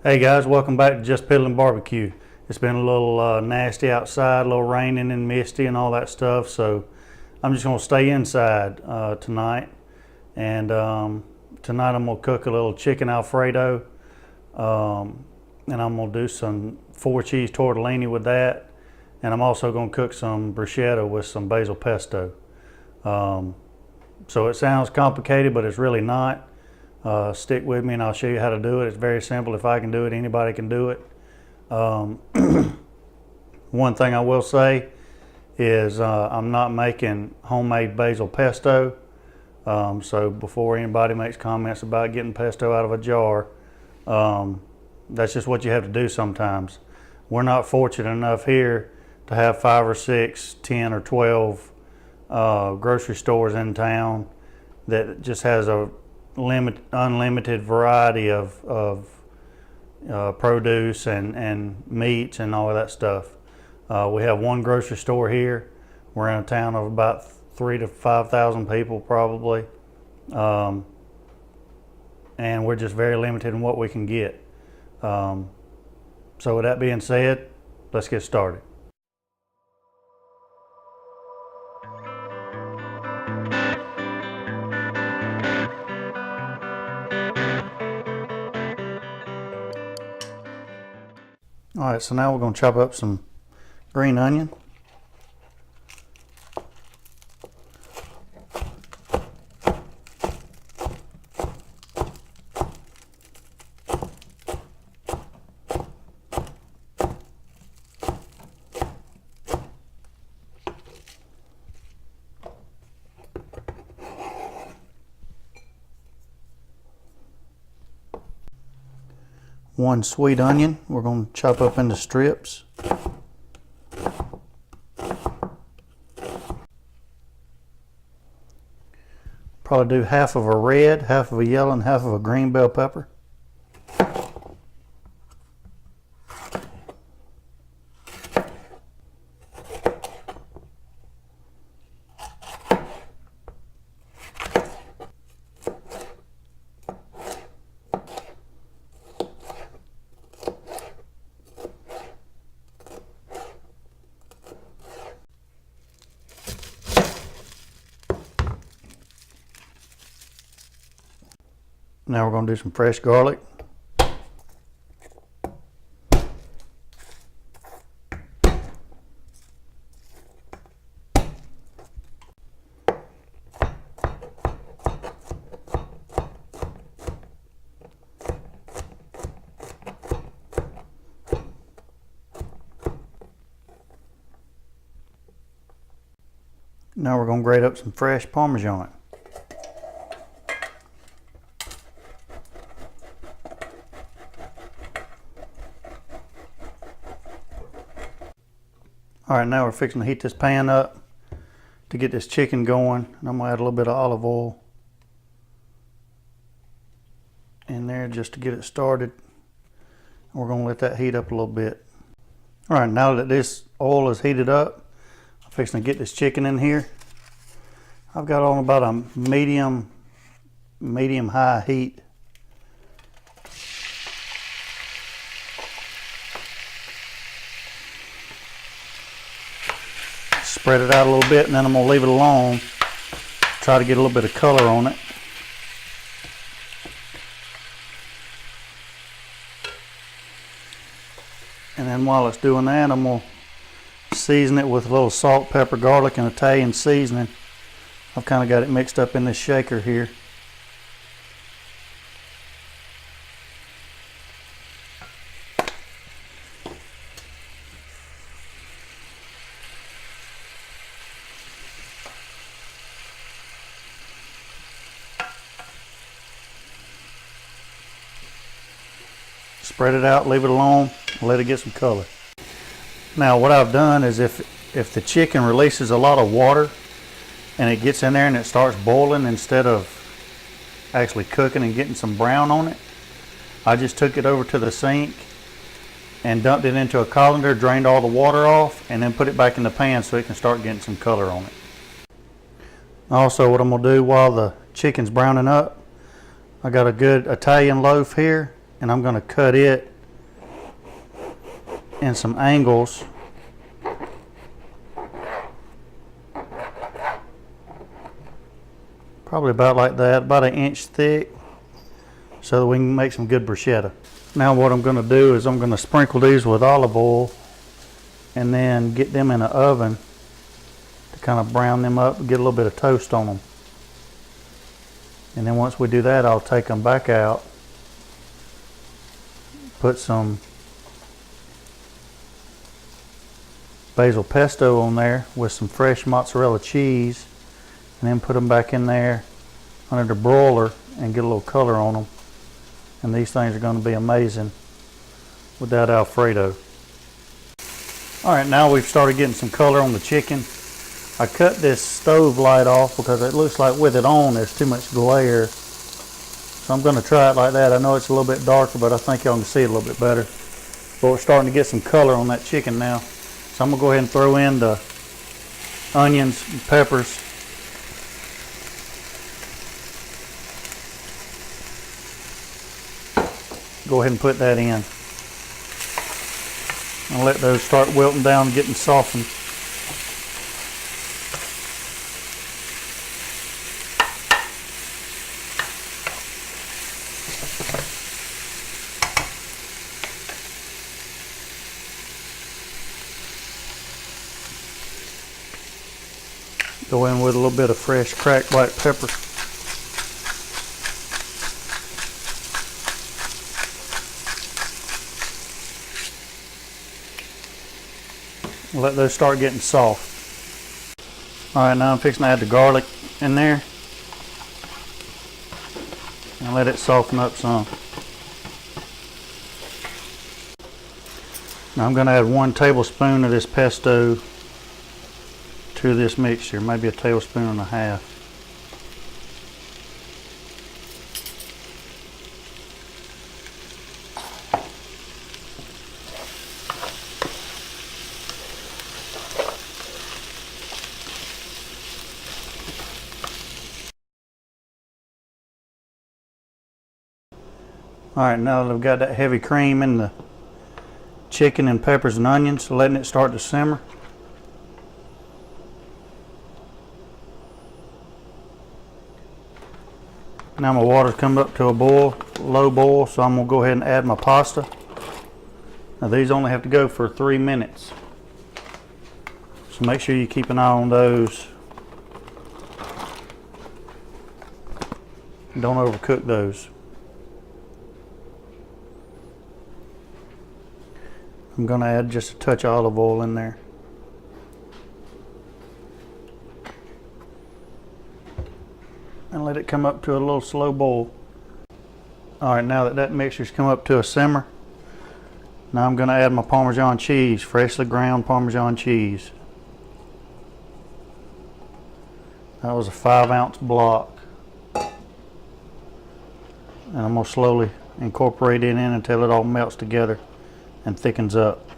Hey guys, welcome back to Just Piddling Barbecue. It's been a little nasty outside, a little raining and misty and all that stuff, so I'm just going to stay inside tonight. And tonight I'm going to cook a little chicken Alfredo, and I'm going to do some 4-cheese tortellini with that. And I'm also going to cook some bruschetta with some basil pesto. So it sounds complicated, but it's really not. Stick with me and I'll show you how to do it. It's very simple. If I can do it, anybody can do it. One thing I will say is I'm not making homemade basil pesto. So before anybody makes comments about getting pesto out of a jar, that's just what you have to do sometimes. We're not fortunate enough here to have 5 or 6, 10 or 12 grocery stores in town that just has a unlimited variety of produce and meats and all of that stuff. We have one grocery store here. We're in a town of about 3,000 to 5,000 people probably, and we're just very limited in what we can get. So with that being said, let's get started. All right, so now we're going to chop up some green onion. One sweet onion we're going to chop up into strips. Probably do half of a red, half of a yellow, and half of a green bell pepper. Now we're going to do some fresh garlic. Now we're going to grate up some fresh Parmesan. All right, now we're fixing to heat this pan up to get this chicken going. And I'm gonna add a little bit of olive oil in there just to get it started. And we're gonna let that heat up a little bit. All right, now that this oil is heated up, I'm fixing to get this chicken in here. I've got on about a medium high heat. Spread it out a little bit, and then I'm going to leave it alone. Try to get a little bit of color on it. And then while it's doing that, I'm going to season it with a little salt, pepper, garlic, and Italian seasoning. I've kind of got it mixed up in this shaker here. Spread it out, leave it alone, let it get some color. Now what I've done is if the chicken releases a lot of water and it gets in there and it starts boiling instead of actually cooking and getting some brown on it, I just took it over to the sink and dumped it into a colander, drained all the water off, and then put it back in the pan so it can start getting some color on it. Also, what I'm going to do while the chicken's browning up, I got a good Italian loaf here. and I'm going to cut it in some angles. Probably about like that, about an inch thick, so that we can make some good bruschetta. Now what I'm going to do is I'm going to sprinkle these with olive oil and then get them in an oven to kind of brown them up and get a little bit of toast on them. And then once we do that, I'll take them back out, put some basil pesto on there with some fresh mozzarella cheese, and then put them back in there under the broiler and get a little color on them. And these things are going to be amazing with that Alfredo. Alright, now we've started getting some color on the chicken. I cut this stove light off because it looks like with it on there's too much glare. So I'm going to try it like that. I know it's a little bit darker, but I think y'all can see it a little bit better. But we're starting to get some color on that chicken now. So I'm going to go ahead and throw in the onions and peppers. Go ahead and put that in. I'll let those start wilting down and getting softened. Go in with a little bit of fresh cracked black pepper. Let those start getting soft. Alright, now I'm fixing to add the garlic in there and let it soften up some. Now I'm going to add 1 tablespoon of this pesto to this mixture, maybe a tablespoon and a half. Alright, now that I've got that heavy cream in the chicken and peppers and onions, letting it start to simmer. Now my water's come up to a boil, low boil, so I'm going to go ahead and add my pasta. Now these only have to go for 3 minutes. So make sure you keep an eye on those. Don't overcook those. I'm going to add just a touch of olive oil in there. And let it come up to a little slow boil. Alright, now that that mixture's come up to a simmer, now I'm going to add my Parmesan cheese, freshly ground Parmesan cheese. That was a 5-ounce block. And I'm going to slowly incorporate it in until it all melts together and thickens up.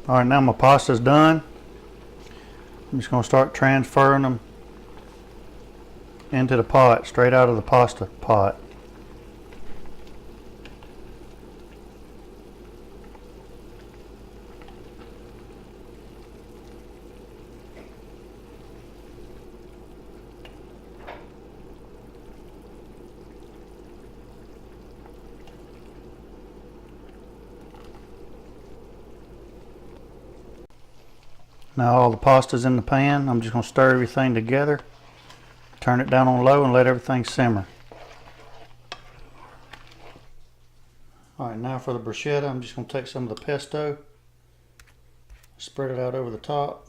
Alright, now my pasta's done. I'm just going to start transferring them into the pot, straight out of the pasta pot. Now all the pasta's in the pan. I'm just going to stir everything together, turn it down on low, and let everything simmer. Alright, now for the bruschetta, I'm just going to take some of the pesto, spread it out over the top.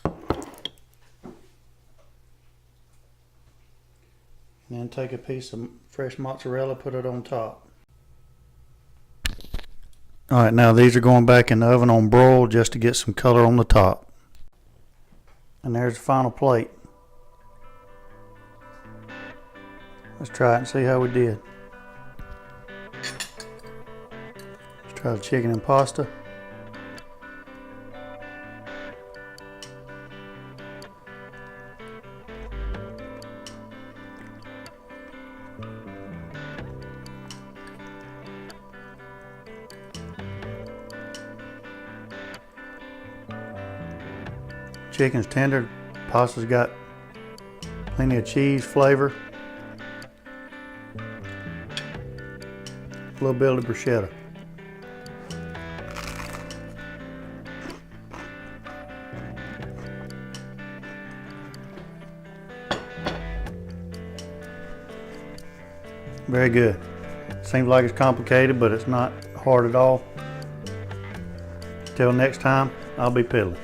And then take a piece of fresh mozzarella, put it on top. Alright, now these are going back in the oven on broil just to get some color on the top. And there's the final plate. Let's try it and see how we did. Let's try the chicken and pasta. Chicken's tender, pasta's got plenty of cheese flavor. A little bit of bruschetta. Very good. Seems like it's complicated, but it's not hard at all. Till next time, I'll be piddling.